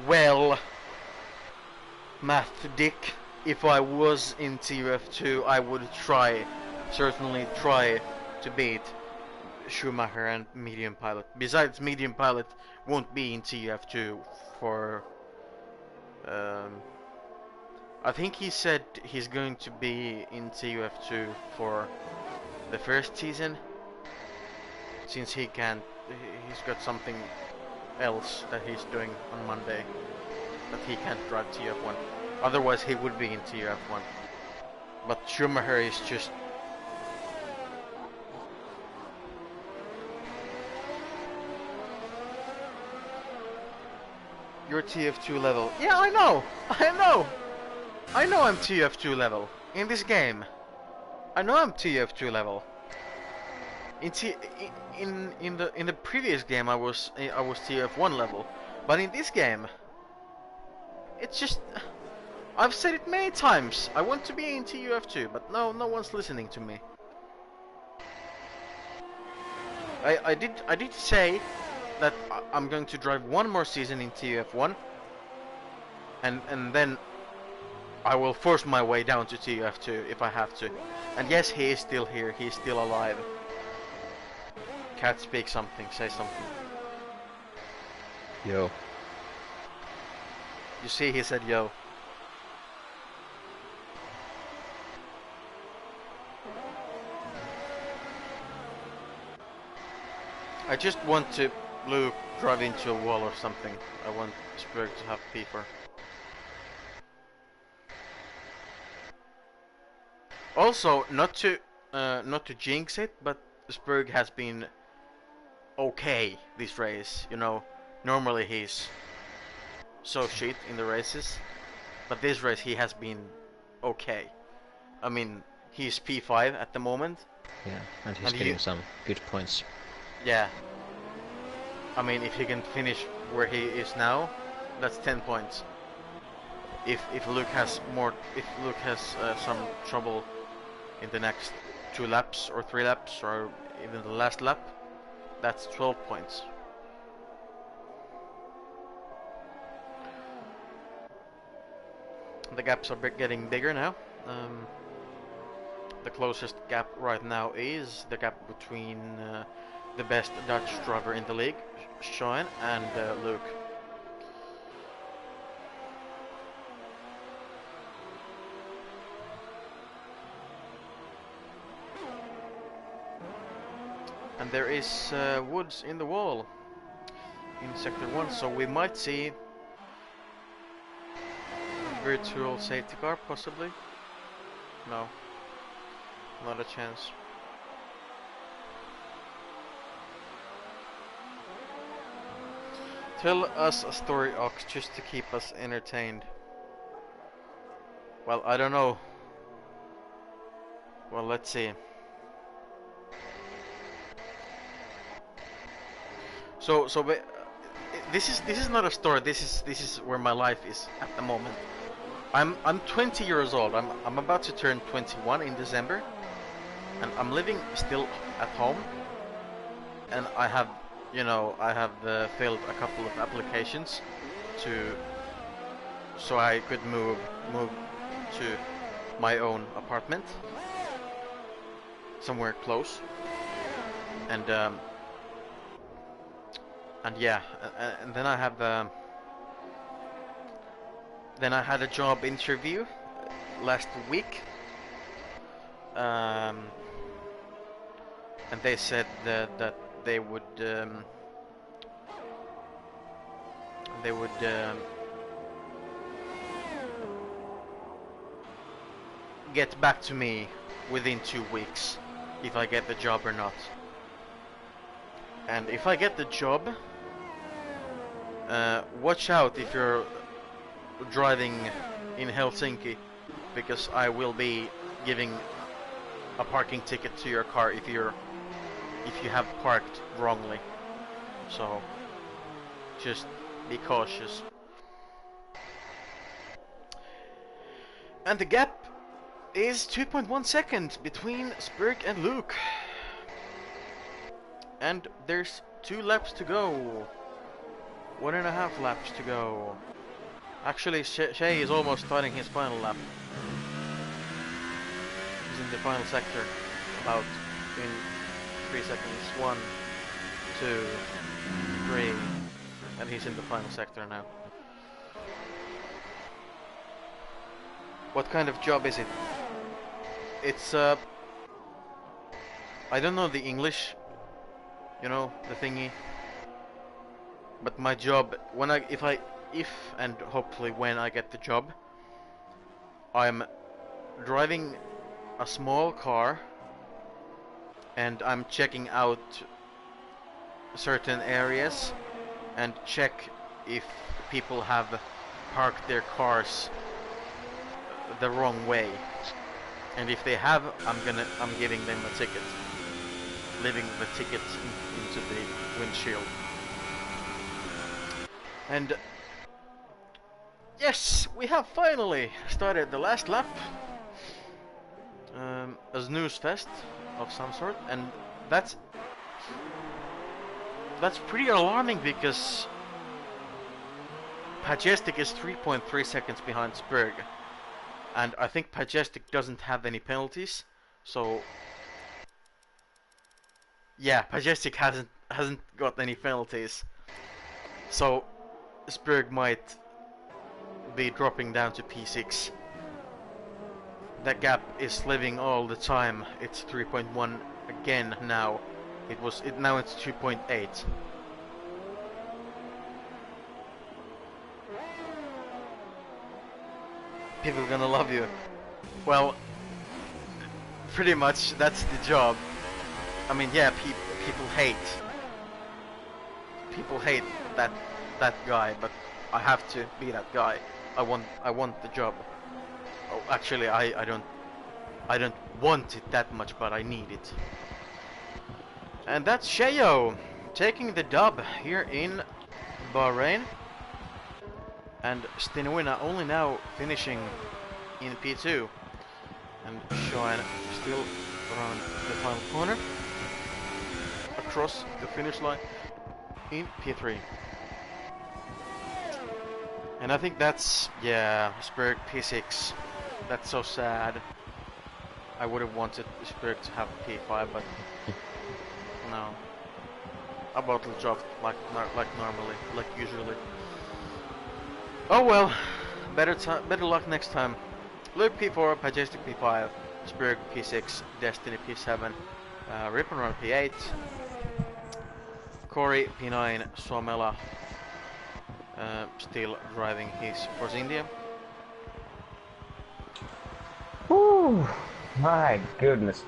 Well, Math Dick, if I was in TUF2, I would certainly try to beat Schumacher and Medium Pilot. Besides, Medium Pilot won't be in TUF2 for... I think he said he's going to be in TUF2 for the first season, since he's got something else that he's doing on Monday that he can't drive TUF1. Otherwise he would be in TUF1. But Schumacher is just... You're TF2 level. Yeah, I know! I know I'm TF2 level. In this game. I know I'm TF2 level. In the previous game I was TF1 level. But in this game... It's just... I've said it many times. I want to be in TUF2, but no one's listening to me. I did say that I'm going to drive one more season in TUF1, and then I will force my way down to TUF2 if I have to. And yes, he is still here. He is still alive. Cat, speak something. Say something. Yo. You see, he said yo. I just want to Luke drive into a wall or something. I want Spurg to have P4. Also, not to jinx it, but Spurg has been okay this race. You know, normally he's so shit in the races, but this race he has been okay. I mean, he's P5 at the moment. Yeah, and he's getting some good points. Yeah. I mean, if he can finish where he is now, that's 10 points. If Luke has some trouble in the next 2 laps or 3 laps or even the last lap, that's 12 points. The gaps are getting bigger now. The closest gap right now is the gap between the best Dutch driver in the league, Sean, and Luke. And there is woods in the wall in Sector 1, so we might see virtual safety car, possibly. No, not a chance. Tell us a story, Ox, just to keep us entertained. Well, I don't know. Well, let's see. So this is not a story. This is where my life is at the moment. I'm 20 years old. I'm about to turn 21 in December, and I'm living still at home. And I have, filled a couple of applications so I could move to my own apartment somewhere close. And yeah, and then I have then I had a job interview last week, and they said that they would get back to me within 2 weeks if I get the job or not. And if I get the job, watch out if you're driving in Helsinki, because I will be giving a parking ticket to your car if you have parked wrongly. So just be cautious. And the gap is 2.1 seconds between Spurg and Luke. And there's 2 laps to go. 1.5 laps to go. Actually, Shay is almost starting his final lap. He's in the final sector, about in 3 seconds. 1, 2, 3, and he's in the final sector now. What kind of job is it? It's I don't know the English, you know, the thingy. But my job, if and hopefully when I get the job, I'm driving a small car and I'm checking out certain areas and check if people have parked their cars the wrong way. And if they have, I'm giving them a ticket, leaving the ticket into the windshield. And yes, we have finally started the last lap. A snooze fest of some sort, and that's pretty alarming because Pajestic is 3.3 seconds behind Spurg, and I think Pajestic doesn't have any penalties, so yeah, Pajestic hasn't got any penalties, so Spurg might be dropping down to P6. That gap is living all the time. It's 3.1 again now. Now it's 2.8. People are gonna love you. Well, pretty much that's the job. I mean, yeah, people hate that guy, but I have to be that guy. I want the job. Oh, actually, I don't want it that much, but I need it. And that's Shayo taking the dub here in Bahrain. And Stinuina only now finishing in P2. And Shoan still around the final corner. Across the finish line in P3. And I think that's, yeah, Spurg P6. That's so sad. I would have wanted Spurg to have P5, but no. A bottle dropped like normally, like usually. Oh well, better luck next time. Luke P4, Pajestic P5, Spurg P6, Destiny P7, Rip and Run P8, Corey P9, Suomela still driving his Force India. Whew, my goodness.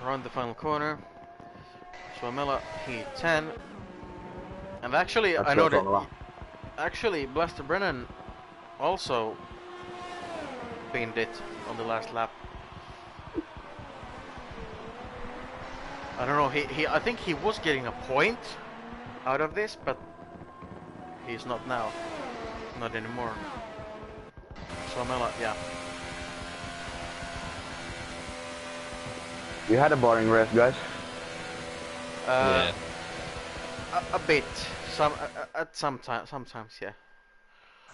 Around the final corner, Suomela P10. And actually, I know that actually Blaster Brennan also pinned it on the last lap. I don't know. I think he was getting a point out of this, but he's not now. Not anymore. Suomela, yeah. You had a boring race, guys. Yeah. A bit. Sometimes, yeah.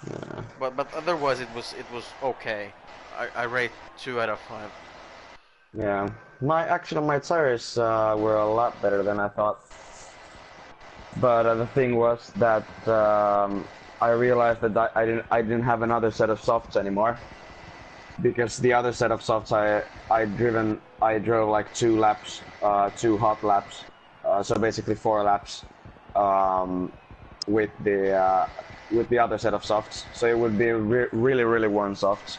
Yeah. But otherwise it was okay. I rate 2 out of 5. Yeah. My tires were a lot better than I thought. But the thing was that I realized that I didn't have another set of softs anymore. Because the other set of softs I drove like 2 laps, 2 hot laps, so basically 4 laps with the other set of softs. So it would be really warm softs.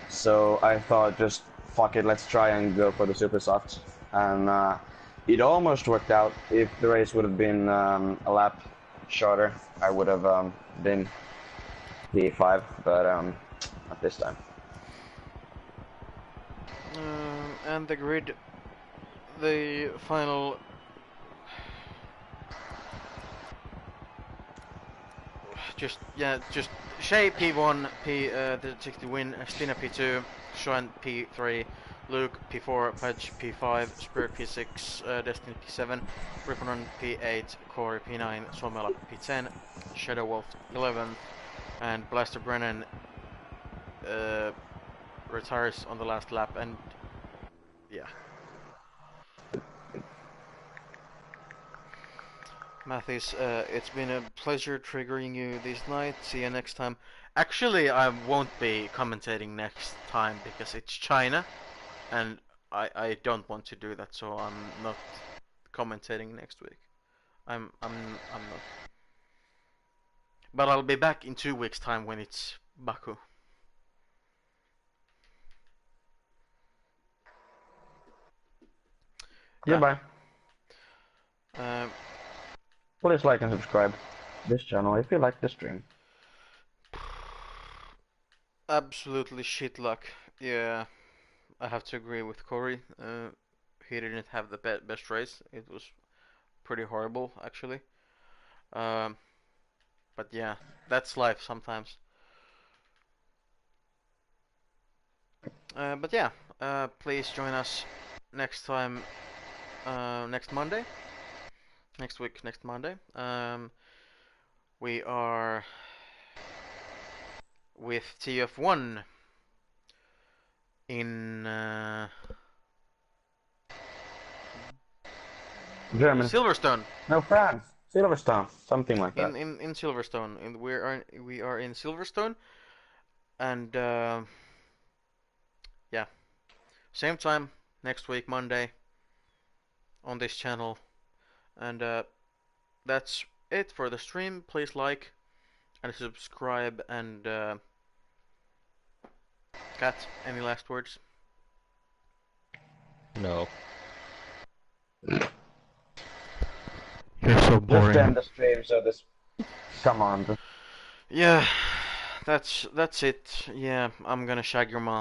So I thought, just fuck it, let's try and go for the super softs. And it almost worked out. If the race would have been a lap shorter, I would have been P5, but not this time. And the grid, the final just Shay P1, the 60 win, Stina P2, Sean P3, Luke P4, Pudge P5, Spirit P6, Destiny P7, Ripponen P8, Corey P9, Suomela P10, Shadow Wolf 11th, and Blaster Brennan retires on the last lap, and yeah. Mathis, it's been a pleasure triggering you this night. See you next time. Actually, I won't be commentating next time because it's China, and I don't want to do that, so I'm not commentating next week. I'm not. But I'll be back in 2 weeks' time when it's Baku. Goodbye. Uh, Please like and subscribe this channel if you like the stream. Absolutely shit luck. Yeah, I have to agree with Corey. He didn't have the best race. It was pretty horrible, actually. But yeah, that's life sometimes. But yeah, please join us next time, next Monday. Next week, next Monday. We are with TUF F1 in Germany. Silverstone. No, France. Silverstone. Something like that. In Silverstone. We are in Silverstone, and yeah, same time next week Monday on this channel, and that's it for the stream. Please like and subscribe, and Kat, any last words? No. You're so boring. Just end the stream so this... Come on. Yeah, that's it. Yeah, I'm gonna shag your mom.